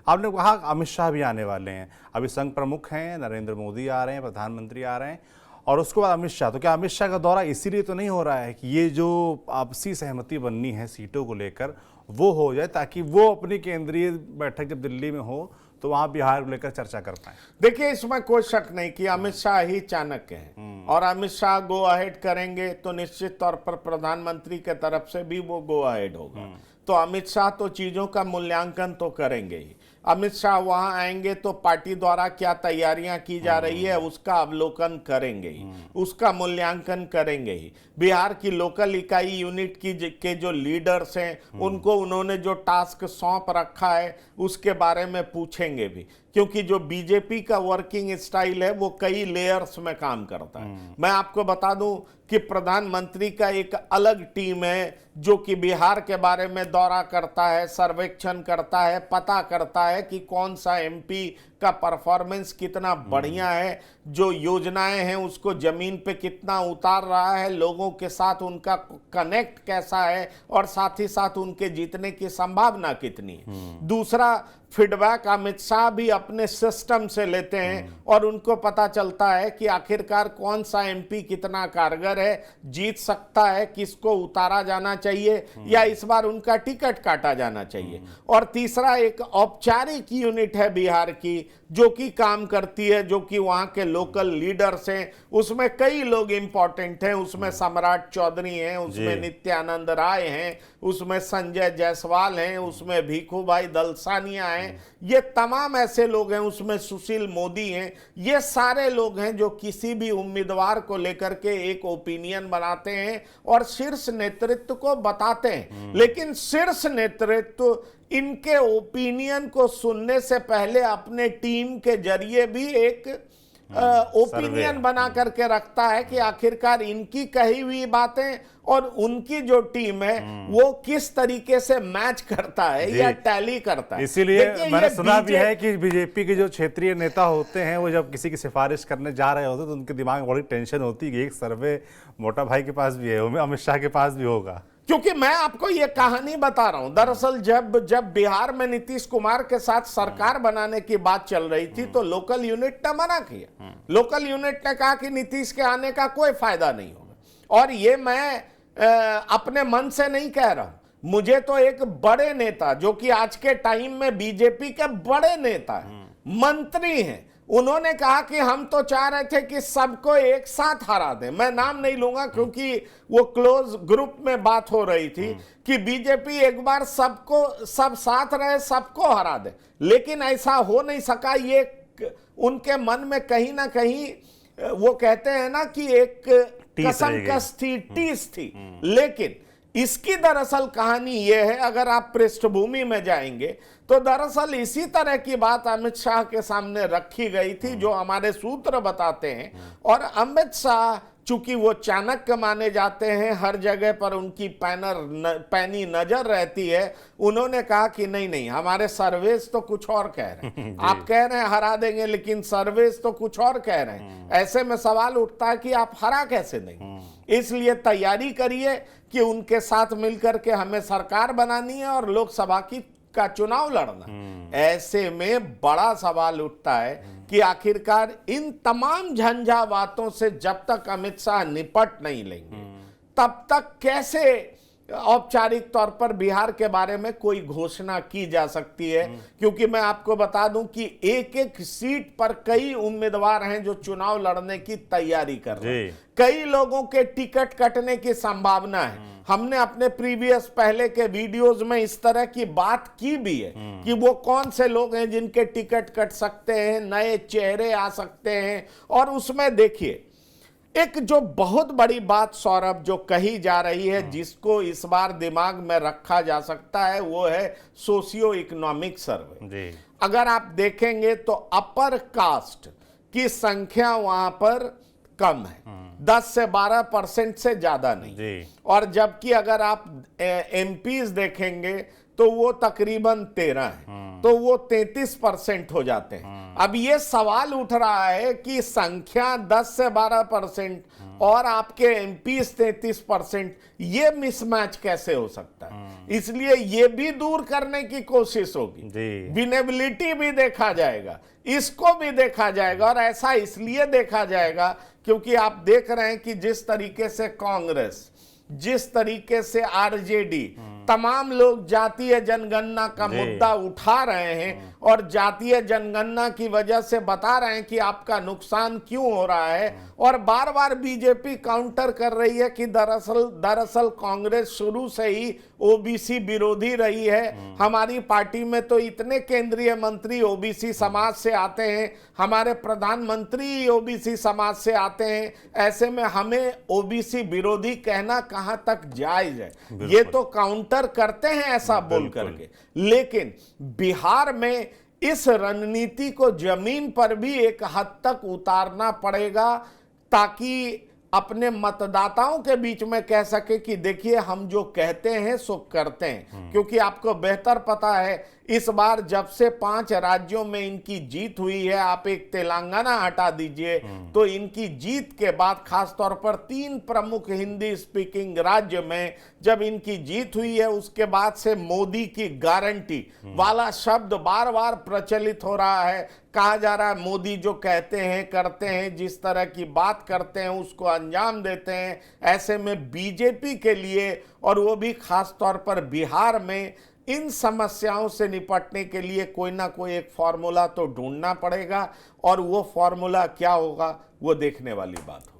आपने कहा अमित शाह भी आने वाले हैं, अभी संघ प्रमुख हैं, नरेंद्र मोदी आ रहे हैं, प्रधानमंत्री आ रहे हैं, और उसके बाद अमित शाह। तो क्या अमित शाह का दौरा इसीलिए तो नहीं हो रहा है कि ये जो आपसी सहमति बननी है सीटों को लेकर वो हो जाए, ताकि वो अपनी केंद्रीय बैठक जब दिल्ली में हो तो वहां बिहार को लेकर चर्चा कर पाए? देखिए, इसमें कोई शक नहीं कि अमित शाह ही चाणक्य हैं, और अमित शाह गो अहेड करेंगे तो निश्चित तौर पर प्रधानमंत्री के तरफ से भी वो गो अहेड होगा। तो अमित शाह तो चीजों का मूल्यांकन तो करेंगे ही। अमित शाह वहां आएंगे तो पार्टी द्वारा क्या तैयारियां की जा रही है उसका अवलोकन करेंगे ही, उसका मूल्यांकन करेंगे ही। बिहार की लोकल इकाई यूनिट के जो लीडर्स हैं उनको उन्होंने जो टास्क सौंप रखा है उसके बारे में पूछेंगे भी, क्योंकि जो बीजेपी का वर्किंग स्टाइल है वो कई लेयर्स में काम करता है। मैं आपको बता दूं कि प्रधानमंत्री का एक अलग टीम है जो कि बिहार के बारे में दौरा करता है, सर्वेक्षण करता है, पता करता है कि कौन सा एमपी का परफॉर्मेंस कितना बढ़िया है, जो योजनाएं हैं उसको जमीन पे कितना उतार रहा है, लोगों के साथ उनका कनेक्ट कैसा है, और साथ ही साथ उनके जीतने की संभावना कितनी है। दूसरा, फीडबैक अमित शाह भी अपने सिस्टम से लेते हैं और उनको पता चलता है कि आखिरकार कौन सा एमपी कितना कारगर है, जीत सकता है, किसको उतारा जाना चाहिए या इस बार उनका टिकट काटा जाना चाहिए। और तीसरा, एक औपचारिक यूनिट है बिहार की जो कि काम करती है, जो कि वहां के लोकल लीडर्स हैं, उसमें कई लोग इंपॉर्टेंट हैं। उसमें सम्राट चौधरी हैं, उसमें नित्यानंद राय हैं, उसमें संजय जायसवाल हैं, उसमें भीखू भाई दलसानिया हैं, ये तमाम ऐसे लोग हैं, उसमें सुशील मोदी हैं। ये सारे लोग हैं जो किसी भी उम्मीदवार को लेकर के एक ओपिनियन बनाते हैं और शीर्ष नेतृत्व को बताते हैं। लेकिन शीर्ष नेतृत्व इनके ओपिनियन को सुनने से पहले अपने टीम के जरिए भी एक ओपिनियन बना करके रखता है कि आखिरकार इनकी कही हुई बातें और उनकी जो टीम है वो किस तरीके से मैच करता है या टैली करता है। इसीलिए मैंने सुना भी है कि बीजेपी के जो क्षेत्रीय नेता होते हैं वो जब किसी की सिफारिश करने जा रहे होते तो उनके दिमाग में बड़ी टेंशन होती है कि एक सर्वे मोटा भाई के पास भी है, अमित शाह के पास भी होगा। क्योंकि मैं आपको यह कहानी बता रहा हूं, दरअसल जब बिहार में नीतीश कुमार के साथ सरकार बनाने की बात चल रही थी तो लोकल यूनिट ने मना किया। लोकल यूनिट ने कहा कि नीतीश के आने का कोई फायदा नहीं होगा। और ये मैं अपने मन से नहीं कह रहा हूं, मुझे तो एक बड़े नेता जो कि आज के टाइम में बीजेपी के बड़े नेता हैं, मंत्री हैं, उन्होंने कहा कि हम तो चाह रहे थे कि सबको एक साथ हरा दें। मैं नाम नहीं लूंगा क्योंकि वो क्लोज ग्रुप में बात हो रही थी कि बीजेपी एक बार सब साथ रहे, सबको हरा दे, लेकिन ऐसा हो नहीं सका। ये उनके मन में कहीं ना कहीं वो कहते हैं ना कि एक कसम कस थी, टीस थी। लेकिन इसकी दरअसल कहानी यह है, अगर आप पृष्ठभूमि में जाएंगे तो दरअसल इसी तरह की बात अमित शाह के सामने रखी गई थी जो हमारे सूत्र बताते हैं। और अमित शाह चूंकि वो चाणक्य माने जाते हैं, हर जगह पर उनकी पैनी नजर रहती है, उन्होंने कहा कि नहीं, हमारे सर्वेस तो कुछ और कह रहे हैं। आप कह रहे हैं हरा देंगे, लेकिन सर्वेस तो कुछ और कह रहे हैं। ऐसे में सवाल उठता है कि आप हरा कैसे देंगे। इसलिए तैयारी करिए कि उनके साथ मिलकर के हमें सरकार बनानी है और लोकसभा का चुनाव लड़ना। ऐसे में बड़ा सवाल उठता है कि आखिरकार इन तमाम झंझावातों से जब तक अमित शाह निपट नहीं लेंगे तब तक कैसे औपचारिक तौर पर बिहार के बारे में कोई घोषणा की जा सकती है। क्योंकि मैं आपको बता दूं कि एक एक सीट पर कई उम्मीदवार हैं जो चुनाव लड़ने की तैयारी कर रहे हैं। कई लोगों के टिकट कटने की संभावना है। हमने अपने प्रीवियस पहले के वीडियोस में इस तरह की बात की भी है कि वो कौन से लोग हैं जिनके टिकट कट सकते हैं, नए चेहरे आ सकते हैं। और उसमें देखिए, एक जो बहुत बड़ी बात सौरभ जो कही जा रही है, जिसको इस बार दिमाग में रखा जा सकता है, वो है सोशियो इकोनॉमिक सर्वे। अगर आप देखेंगे तो अपर कास्ट की संख्या वहां पर कम है, 10 से 12% से ज्यादा नहीं। और जबकि अगर आप एमपीज देखेंगे तो वो तकरीबन 13 है, तो वो 33% हो जाते हैं। अब ये सवाल उठ रहा है कि संख्या 10 से 12% और आपके एमपीज 33%, ये मिसमैच कैसे हो सकता है? इसलिए ये भी दूर करने की कोशिश होगी। विनेबिलिटी भी देखा जाएगा, इसको भी देखा जाएगा। और ऐसा इसलिए देखा जाएगा क्योंकि आप देख रहे हैं कि जिस तरीके से कांग्रेस, जिस तरीके से आरजेडी, तमाम लोग जातीय जनगणना का मुद्दा उठा रहे हैं और जातीय जनगणना की वजह से बता रहे हैं कि आपका नुकसान क्यों हो रहा है। और बार बार बीजेपी काउंटर कर रही है कि दरअसल कांग्रेस शुरू से ही ओबीसी विरोधी रही है। हमारी पार्टी में तो इतने केंद्रीय मंत्री ओबीसी समाज से आते हैं, हमारे प्रधानमंत्री ओबीसी समाज से आते हैं, ऐसे में हमें ओबीसी विरोधी कहना कहां तक जायज है? ये तो काउंटर करते हैं ऐसा बोल करके। लेकिन बिहार में इस रणनीति को जमीन पर भी एक हद तक उतारना पड़ेगा ताकि अपने मतदाताओं के बीच में कह सके कि देखिए हम जो कहते हैं सो करते हैं। क्योंकि आपको बेहतर पता है इस बार जब से 5 राज्यों में इनकी जीत हुई है, आप एक तेलंगाना हटा दीजिए, तो इनकी जीत के बाद खासतौर पर 3 प्रमुख हिंदी स्पीकिंग राज्य में जब इनकी जीत हुई है, उसके बाद से मोदी की गारंटी वाला शब्द बार बार प्रचलित हो रहा है। कहा जा रहा है मोदी जो कहते हैं करते हैं, जिस तरह की बात करते हैं उसको अंजाम देते हैं। ऐसे में बीजेपी के लिए, और वो भी खास तौर पर बिहार में, इन समस्याओं से निपटने के लिए कोई ना कोई एक फॉर्मूला तो ढूंढना पड़ेगा। और वो फॉर्मूला क्या होगा वो देखने वाली बात है।